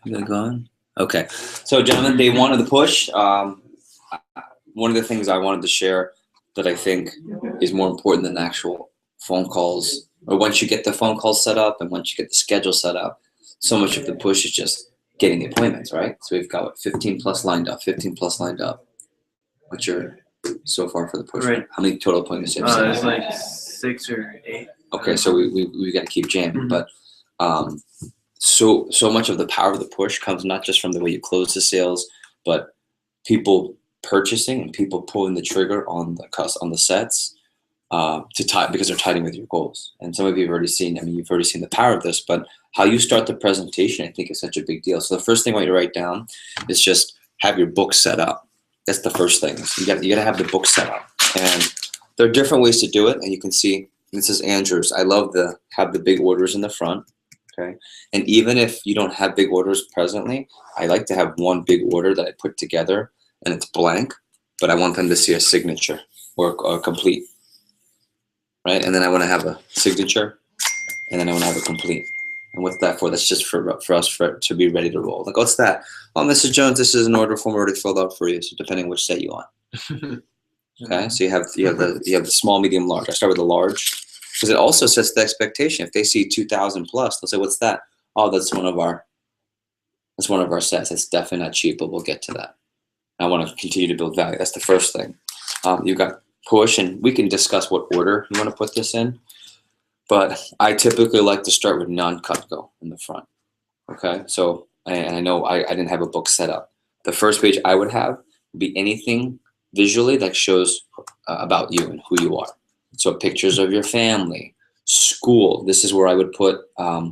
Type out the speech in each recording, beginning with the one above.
They're gone. Okay. So, gentlemen, they wanted to push. One of the things I wanted to share that I think is more important than actual phone calls, or once you get the phone call set up and once you get the schedule set up, so much of the push is just getting the appointments, right? So we've got what, 15 plus lined up, 15 plus lined up. What's your so far for the push? Right. How many total appointments have you set There's up? like 6 or 8. Okay, so we got to keep jamming, but so much of the power of the push comes not just from the way you close the sales, but people purchasing and people pulling the trigger on the sets to tie, because they're tied in with your goals. And some of you have already seen. I mean, you've already seen the power of this, but how you start the presentation, I think, is such a big deal. So the first thing I want you to write down is just have your book set up. That's the first thing. So you got to have the book set up, and there are different ways to do it. And you can see this is Andrew's. I love have the big orders in the front. Okay, and even if you don't have big orders presently, I like to have one big order that I put together and it's blank, but I want them to see a signature or complete, right? And then I want to have a signature, and then I want to have a complete. And what's that for? That's just for us to be ready to roll. Like, what's that? Oh, Mrs. Jones, this is an order form already filled out for you. So depending which set you want. Okay, so you have the small, medium, large. I start with the large because it also sets the expectation. If they see 2,000 plus, they'll say, "What's that?" Oh, that's one of our sets. It's definitely not cheap, but we'll get to that. I want to continue to build value. That's the first thing. You've got push, and we can discuss what order you want to put this in. But I typically like to start with non-Cutco in the front. Okay, so and I know I didn't have a book set up. The first page I would have would be anything visually that shows about you and who you are. So pictures of your family, school. This is where I would put. I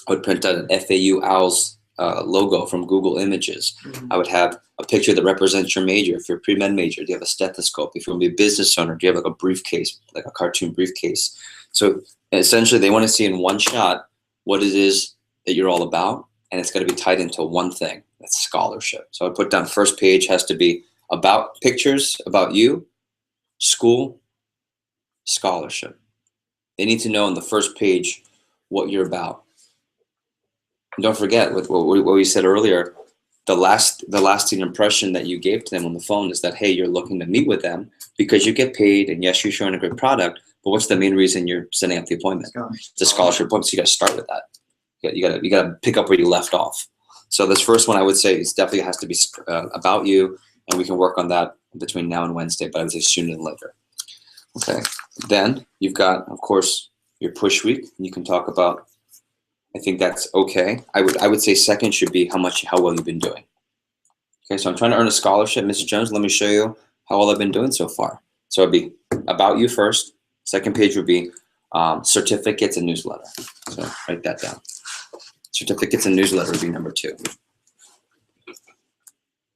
would print out an FAU Owls logo from Google Images. Mm-hmm. I would have a picture that represents your major. If you're a pre-med major, do you have a stethoscope? If you're going to be a business owner, do you have like a briefcase, like a cartoon briefcase? So essentially, they want to see in one shot what it is that you're all about, and it's got to be tied into one thing. That's scholarship. So I put down first page has to be about pictures about you, school, scholarship. They need to know on the first page what you're about. And don't forget with what we said earlier, the lasting impression that you gave to them on the phone is that, hey, you're looking to meet with them because you get paid, and yes, you're showing a great product, but what's the main reason you're setting up the appointment? It's a scholarship appointment, so you got to start with that. You got to pick up where you left off. So this first one I would say is definitely has to be about you, and we can work on that between now and Wednesday, but I would say sooner than later. Okay. Then you've got, of course, your push week. You can talk about. I think that's okay. I would say second should be how well you've been doing. Okay, so I'm trying to earn a scholarship, Mrs. Jones. Let me show you how well I've been doing so far. So it'd be about you first. Second page would be certificates and newsletter. So write that down. Certificates and newsletter would be number 2.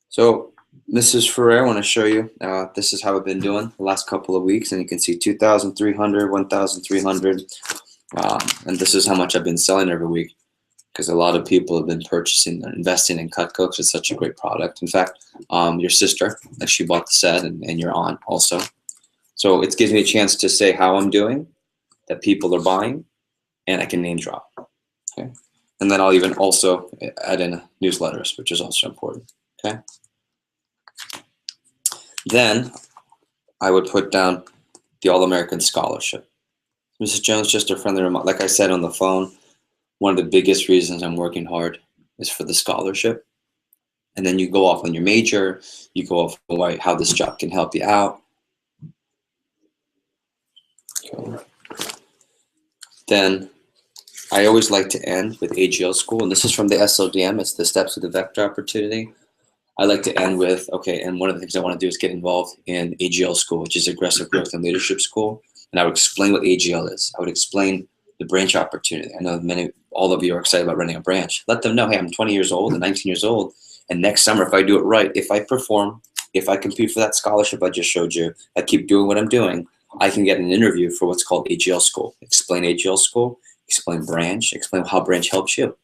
So Mrs. Ferrer, I want to show you. This is how I've been doing the last couple of weeks, and you can see 2,300, 1,300. And this is how much I've been selling every week, because a lot of people have been purchasing and investing in Cutco because it's such a great product. In fact, your sister, she bought the set, and your aunt also. So it gives me a chance to say how I'm doing, that people are buying, and I can name drop. Okay, and then I'll even also add in newsletters, which is also important. Okay. Then I would put down the All-American Scholarship. Mrs. Jones, just a friendly reminder, like I said on the phone, one of the biggest reasons I'm working hard is for the scholarship. And then you go off on your major, you go off on how this job can help you out. Okay. Then I always like to end with AGL school, and this is from the SLDM, it's the Steps to the Vector Opportunity. I like to end with, okay, and one of the things I want to do is get involved in AGL school, which is Aggressive Growth and Leadership School. And I would explain what AGL is. I would explain the branch opportunity. I know all of you are excited about running a branch. Let them know, hey, I'm 20 years old and 19 years old. And next summer, if I do it right, if I perform, if I compete for that scholarship I just showed you, I keep doing what I'm doing, I can get an interview for what's called AGL school. Explain AGL school, explain branch, explain how branch helps you.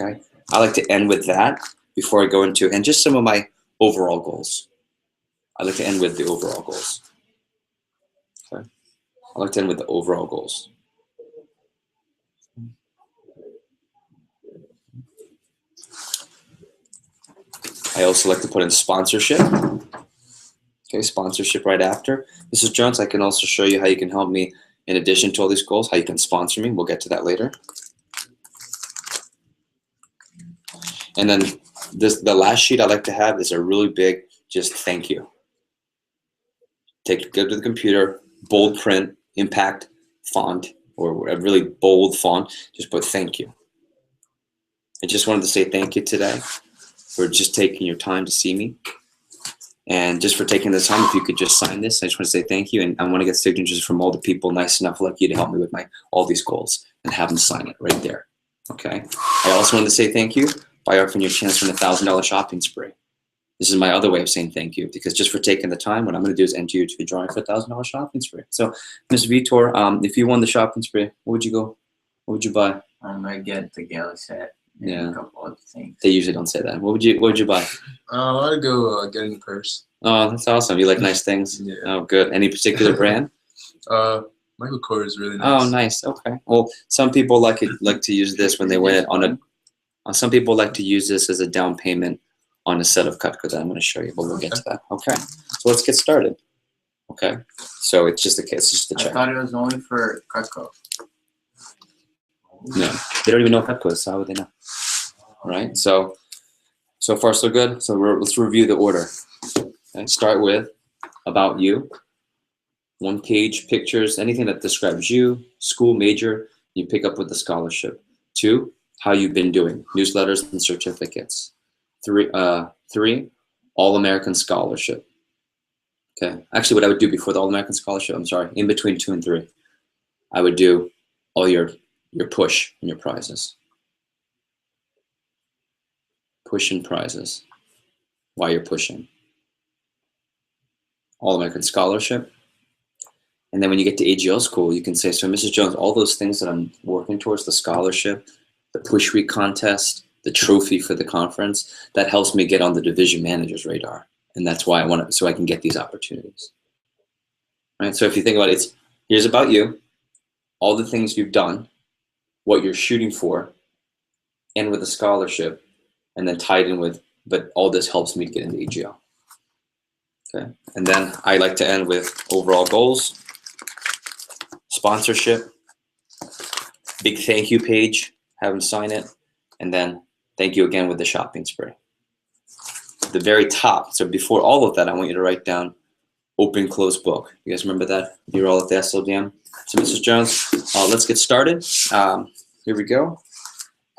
Okay. I like to end with that before I go into, and just some of my overall goals. I like to end with the overall goals. Okay. I like to end with the overall goals. I also like to put in sponsorship. Okay, sponsorship right after. Mrs. Jones, I can also show you how you can help me in addition to all these goals, how you can sponsor me. We'll get to that later. And then the last sheet I like to have is a really big, just thank you. Go to the computer, bold print, impact font, or a really bold font, just put thank you. I just wanted to say thank you today for just taking your time to see me. And just for taking the time, if you could just sign this, I just want to say thank you. And I want to get signatures from all the people nice enough like you to help me with all these goals and have them sign it right there. Okay. I also wanted to say thank you by offering you a chance for a $1,000 shopping spree. This is my other way of saying thank you, because just for taking the time, what I'm going to do is enter you to a drawing for a $1,000 shopping spree. So, Ms. Vitor, if you won the shopping spree, what would you go? What would you buy? I might get the gala set and a couple other things. They usually don't say that. What would you buy? I'd go get a new purse. Oh, that's awesome. You like nice things? Yeah. Oh, good. Any particular brand? Michael Kors is really nice. Oh, nice. Okay. Well, some people like to use this when they win it on a. Some people like to use this as a down payment on a set of Cutco that I'm going to show you, but we'll get to that. Okay. So let's get started. Okay. So it's just a check. I thought it was only for Cutco. No, they don't even know what Cutco is. So how would they know? Right. So far so good. So let's review the order. Okay. Start with about you. 1 page, pictures, anything that describes you, school, major, you pick up with the scholarship. 2, how you've been doing, newsletters and certificates. 3, All-American Scholarship. Okay, actually what I would do before the All-American Scholarship, I'm sorry, in between 2 and 3, I would do all your push and your prizes. Push and prizes, why you're pushing. All-American Scholarship. And then when you get to AGL school, you can say, so Mrs. Jones, all those things that I'm working towards, the scholarship, the push week contest, the trophy for the conference, that helps me get on the division manager's radar. And that's why I want it, so I can get these opportunities. Right? So if you think about it, here's about you, all the things you've done, what you're shooting for, and with a scholarship, and then tied in with, but all this helps me to get into AGL. Okay. And then I like to end with overall goals, sponsorship, big thank you page, have them sign it, and then thank you again with the shopping spree. At the very top, so before all of that, I want you to write down open, close book. You guys remember that? You're all at the SLDM. So Mrs. Jones, let's get started. Here we go.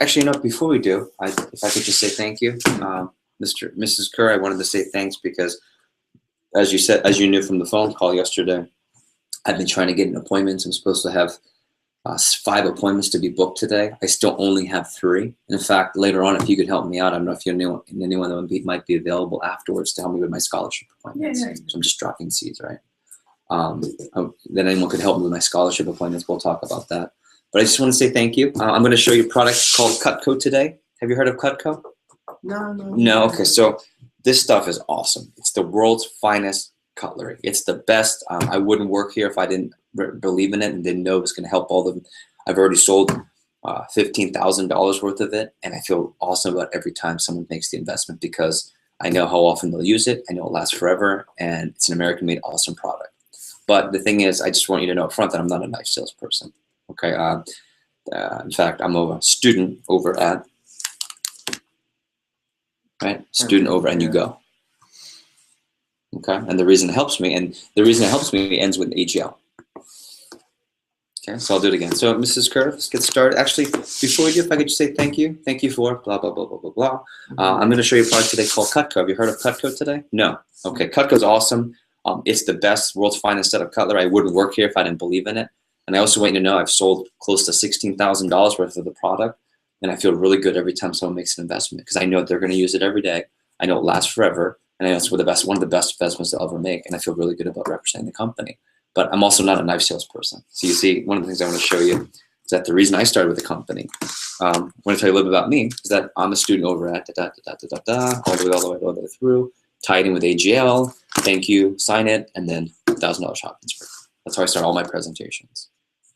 Actually, before we do, if I could just say thank you. Mrs. Kerr, I wanted to say thanks because as you knew from the phone call yesterday, I've been trying to get an appointment. I'm supposed to have 5 appointments to be booked today. I still only have 3. In fact, later on, if you could help me out, I don't know if you knew anyone that might be available afterwards to help me with my scholarship appointments. Yeah. So I'm just dropping seeds, right? Then anyone could help me with my scholarship appointments. We'll talk about that. But I just want to say thank you. I'm going to show you a product called Cutco today. Have you heard of Cutco? No. No? Okay, so this stuff is awesome. It's the world's finest cutlery. It's the best. I wouldn't work here if I didn't believe in it and didn't know it was going to help all them. I've already sold $15,000 worth of it, and I feel awesome about every time someone makes the investment because I know how often they'll use it. I know it lasts forever, and it's an American-made awesome product. But the thing is, I just want you to know up front that I'm not a knife salesperson. Okay. In fact, I'm a student over at student over and you go. Okay, and the reason it helps me, ends with AGL. Okay, so I'll do it again. So Mrs. Kerr, let's get started. Actually, before we do, if I could just say thank you for blah, blah, blah, blah, blah, blah. I'm going to show you a product today called Cutco. Have you heard of Cutco today? No. Okay, Cutco's awesome. It's the best, world's finest set of cutlery. I wouldn't work here if I didn't believe in it. And I also want you to know I've sold close to $16,000 worth of the product, and I feel really good every time someone makes an investment because I know they're going to use it every day. I know it lasts forever, and I know it's one of the best investments they'll ever make, and I feel really good about representing the company. But I'm also not a knife salesperson. So you see, one of the things I want to show you is that the reason I started with the company, I want to tell you a little bit about me, is that I'm a student over at all the way through, tied in with AGL, thank you, sign it, and then $1,000 shopping spree. That's how I start all my presentations.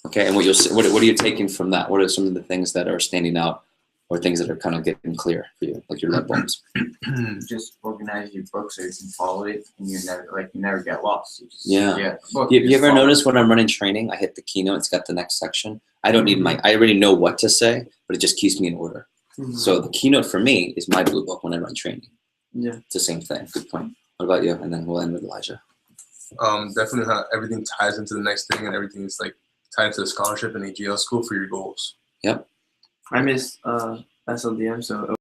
Okay, and what you'll see, what are you taking from that? What are some of the things that are standing out or things that are kind of getting clear for you, like your light bulbs. Just organize your book so you can follow it, and you never get lost. You just, Yeah. the book, You just ever follow notice it. when I'm running training, I hit the keynote, it's got the next section. I don't need I already know what to say, but it just keeps me in order. So the keynote for me is my blue book when I run training. Yeah. It's the same thing. Good point. What about you? And then we'll end with Elijah. Definitely how everything ties into the next thing, and everything is like tied to the scholarship and AGL school for your goals. Yep. I missed SLDM, so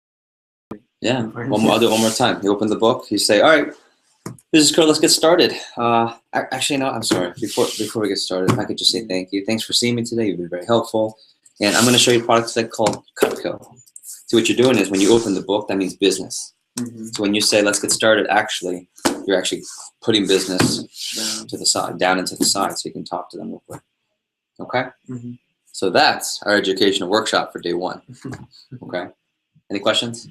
Yeah. I'll do it one more time. You open the book. You say, "All right, this is cool. Let's get started." Actually, no. I'm sorry. Before we get started, if I could just say thank you. Thanks for seeing me today. You've been very helpful. And I'm going to show you a product set called Cutco. So what you're doing is when you open the book, that means business. So when you say, "Let's get started," actually, you're actually putting business to the side, down into the side, so you can talk to them real quick. Okay. So that's our educational workshop for day 1. Okay. Any questions?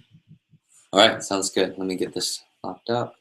All right. Sounds good. Let me get this locked up.